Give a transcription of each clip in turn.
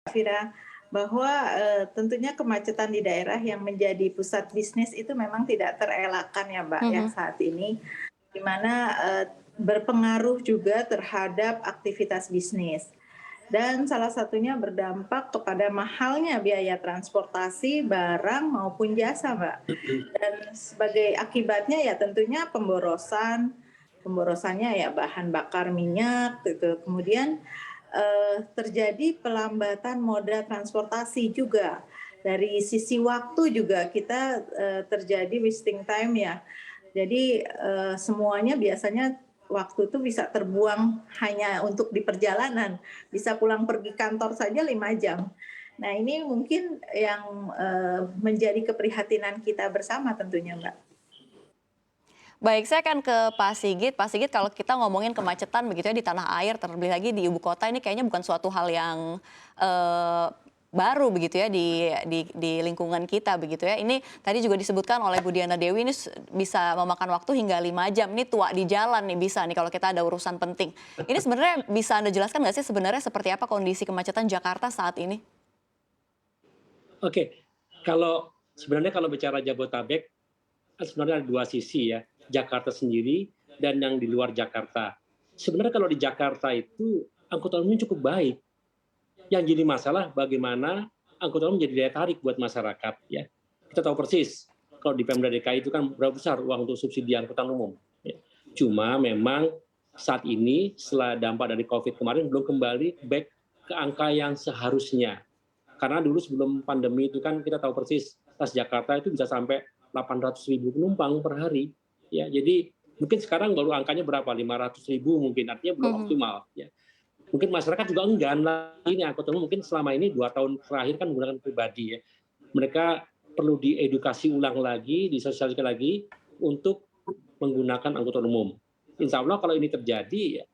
Fira, bahwa tentunya kemacetan di daerah yang menjadi pusat bisnis itu memang tidak terelakkan ya Mbak yang Mhm. saat ini, di mana berpengaruh juga terhadap aktivitas bisnis. Dan salah satunya berdampak kepada mahalnya biaya transportasi barang maupun jasa Mbak. Dan sebagai akibatnya ya tentunya pemborosannya ya bahan bakar minyak gitu. Kemudian terjadi pelambatan moda transportasi juga. Dari sisi waktu juga kita terjadi wasting time ya. Jadi semuanya biasanya waktu itu bisa terbuang hanya untuk di perjalanan. Bisa pulang pergi kantor saja 5 jam. Nah ini mungkin yang menjadi keprihatinan kita bersama tentunya Mbak. Baik, saya akan ke Pak Sigit. Pak Sigit, kalau kita ngomongin kemacetan begitu ya di tanah air, terlebih lagi di ibu kota ini kayaknya bukan suatu hal yang eh, baru begitu ya di lingkungan kita begitu ya. Ini tadi juga disebutkan oleh Bu Diana Dewi ini bisa memakan waktu hingga 5 jam. Ini tua di jalan nih bisa nih kalau kita ada urusan penting. Ini sebenarnya bisa Anda jelaskan nggak sih sebenarnya seperti apa kondisi kemacetan Jakarta saat ini? Oke, sebenarnya kalau bicara Jabotabek, kan sebenarnya ada dua sisi ya, Jakarta sendiri dan yang di luar Jakarta. Sebenarnya kalau di Jakarta itu angkutan umum cukup baik. Yang jadi masalah bagaimana angkutan umum menjadi daya tarik buat masyarakat ya. Kita tahu persis kalau di Pemda DKI itu kan berapa besar uang untuk subsidi angkutan umum. Ya. Cuma memang saat ini setelah dampak dari COVID kemarin belum kembali back ke angka yang seharusnya. Karena dulu sebelum pandemi itu kan kita tahu persis Jakarta itu bisa sampai 800.000 penumpang per hari. Ya, jadi mungkin sekarang baru angkanya berapa? 500.000 mungkin, artinya belum Mhm. optimal. Ya. Mungkin masyarakat juga enggan lagi ini angkutan umum, mungkin selama ini 2 tahun terakhir kan menggunakan pribadi ya. Mereka perlu diedukasi ulang lagi, disosialisasikan lagi untuk menggunakan angkutan umum. Insya Allah kalau ini terjadi, ya,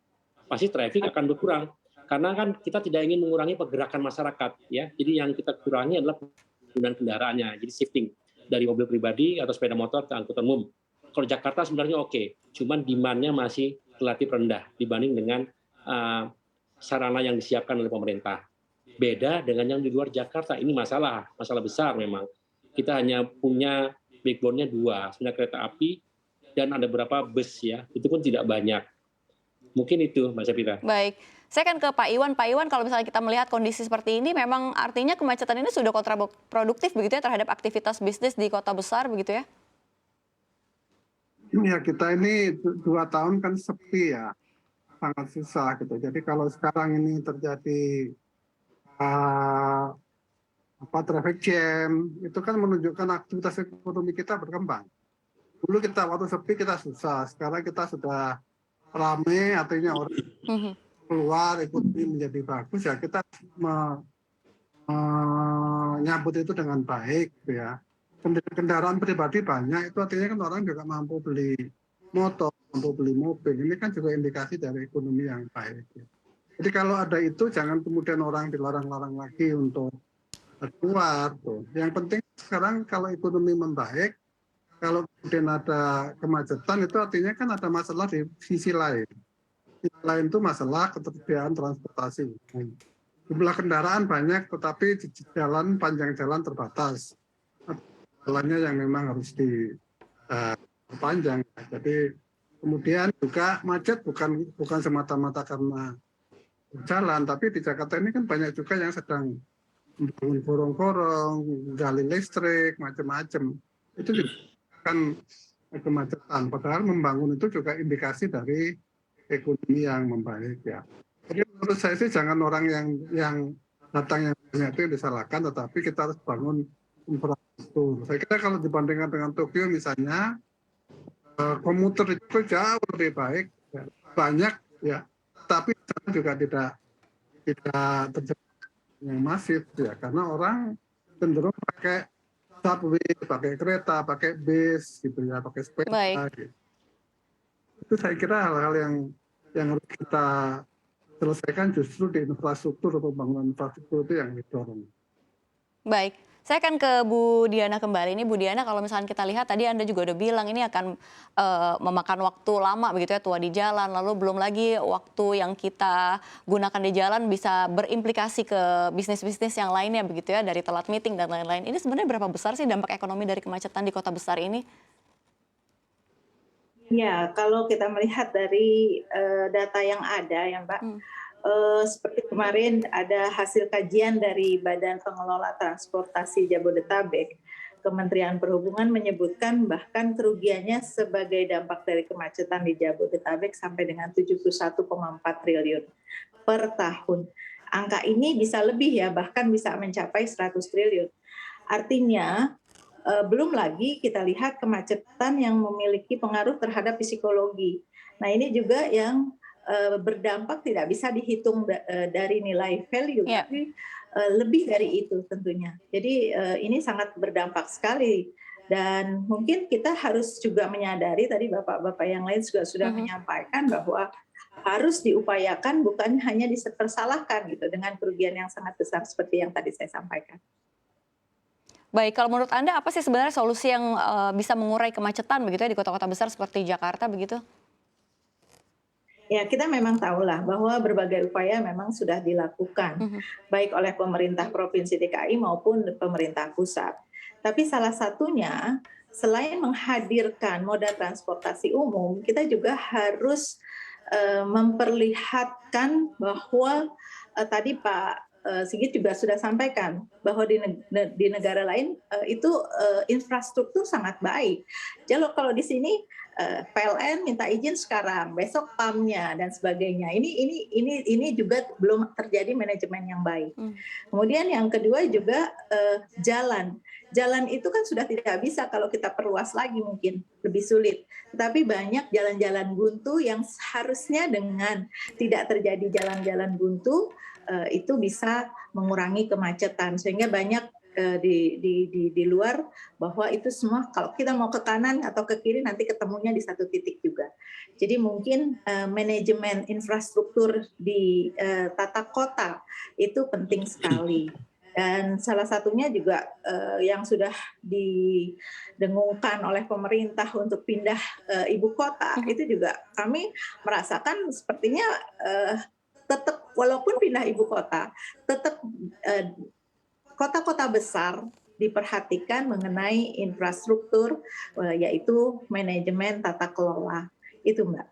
pasti traffic akan berkurang. Karena kan kita tidak ingin mengurangi pergerakan masyarakat ya. Jadi yang kita kurangi adalah penggunaan kendaraannya. Jadi shifting dari mobil pribadi atau sepeda motor ke angkutan umum. Kalau Jakarta sebenarnya oke, cuman demand-nya masih relatif rendah dibanding dengan uh, sarana yang disiapkan oleh pemerintah. Beda dengan yang di luar Jakarta, ini masalah besar memang. Kita hanya punya backbone-nya 2, sebenarnya kereta api dan ada beberapa bus ya, itu pun tidak banyak. Mungkin itu Mbak Safira. Baik, saya akan ke Pak Iwan. Pak Iwan, kalau misalnya kita melihat kondisi seperti ini, memang artinya kemacetan ini sudah kontraproduktif begitu ya terhadap aktivitas bisnis di kota besar begitu ya? Ya kita ini 2 tahun kan sepi ya, sangat susah gitu. Jadi kalau sekarang ini terjadi uh, traffic jam, itu kan menunjukkan aktivitas ekonomi kita berkembang. Dulu kita waktu sepi kita susah, sekarang kita sudah rame, artinya orang Mhm. keluar, ekonomi menjadi bagus ya kita menyambut itu dengan baik gitu ya. Kendaraan pribadi banyak, itu artinya kan orang juga mampu beli motor, mampu beli mobil. Ini kan juga indikasi dari ekonomi yang baik. Ya. Jadi kalau ada itu jangan kemudian orang dilarang-larang lagi untuk keluar. Tuh. Yang penting sekarang kalau ekonomi membaik, kalau kemudian ada kemacetan itu artinya kan ada masalah di sisi lain. Sisi lain itu masalah ketersediaan transportasi. Jumlah kendaraan banyak, tetapi di jalan panjang jalan terbatas. Jalannya yang memang harus diperpanjang. Jadi kemudian juga macet bukan semata-mata karena jalan, tapi di Jakarta ini kan banyak juga yang sedang membangun gorong-gorong, gali listrik, macam-macam. Itu juga kan kemacetan. Padahal membangun itu juga indikasi dari ekonomi yang membaik ya. Jadi menurut saya sih jangan orang yang datang yang banyak itu yang disalahkan, tetapi kita harus bangun infrastruktur. Saya kira kalau dibandingkan dengan Tokyo misalnya, komuter itu jauh lebih baik, ya, banyak ya, tapi juga tidak terjadi yang masif ya, karena orang cenderung pakai subway, pakai kereta, pakai bis gitu ya, pakai sepeda. Baik. Gitu. Itu saya kira hal-hal yang harus kita selesaikan justru di infrastruktur atau pembangunan infrastruktur itu yang didorong. Baik, Saya akan ke Bu Diana kembali. Ini Bu Diana, kalau misalnya kita lihat tadi Anda juga udah bilang ini akan memakan waktu lama begitu ya, tua di jalan, lalu belum lagi waktu yang kita gunakan di jalan bisa berimplikasi ke bisnis-bisnis yang lainnya begitu ya, dari telat meeting dan lain-lain. Ini sebenarnya berapa besar sih dampak ekonomi dari kemacetan di kota besar ini? Ya, kalau kita melihat dari data yang ada ya Mbak, Hmm. seperti kemarin ada hasil kajian dari Badan Pengelola Transportasi Jabodetabek, Kementerian Perhubungan menyebutkan bahkan kerugiannya sebagai dampak dari kemacetan di Jabodetabek sampai dengan 71,4 triliun per tahun. Angka ini bisa lebih ya, bahkan bisa mencapai 100 triliun. Artinya, belum lagi kita lihat kemacetan yang memiliki pengaruh terhadap psikologi. Nah, ini juga yang berdampak tidak bisa dihitung dari nilai value, Ya. tapi lebih dari itu tentunya. Jadi ini sangat berdampak sekali. Dan mungkin kita harus juga menyadari, tadi bapak-bapak yang lain juga sudah menyampaikan bahwa harus diupayakan, bukan hanya dipersalahkan gitu dengan kerugian yang sangat besar seperti yang tadi saya sampaikan. Baik, kalau menurut Anda apa sih sebenarnya solusi yang bisa mengurai kemacetan begitu ya di kota-kota besar seperti Jakarta begitu? Ya, kita memang tahulah bahwa berbagai upaya memang sudah dilakukan, baik oleh pemerintah Provinsi DKI maupun pemerintah pusat. Tapi salah satunya, selain menghadirkan moda transportasi umum, kita juga harus memperlihatkan bahwa tadi Pak Sigit juga sudah sampaikan bahwa di negara lain itu infrastruktur sangat baik. Jadi kalau di sini PLN minta izin sekarang, besok PAM-nya dan sebagainya. Ini juga belum terjadi manajemen yang baik. Kemudian yang kedua juga jalan. Jalan itu kan sudah tidak bisa kalau kita perluas lagi mungkin lebih sulit. Tetapi banyak jalan-jalan buntu yang seharusnya dengan tidak terjadi jalan-jalan buntu itu bisa mengurangi kemacetan sehingga banyak di luar bahwa itu semua kalau kita mau ke kanan atau ke kiri nanti ketemunya di satu titik juga. Jadi mungkin manajemen infrastruktur di tata kota itu penting sekali. Dan salah satunya juga yang sudah didengungkan oleh pemerintah untuk pindah ibu kota, itu juga kami merasakan sepertinya tetap walaupun pindah ibu kota, tetap kota-kota besar diperhatikan mengenai infrastruktur, yaitu manajemen tata kelola. Itu Mbak.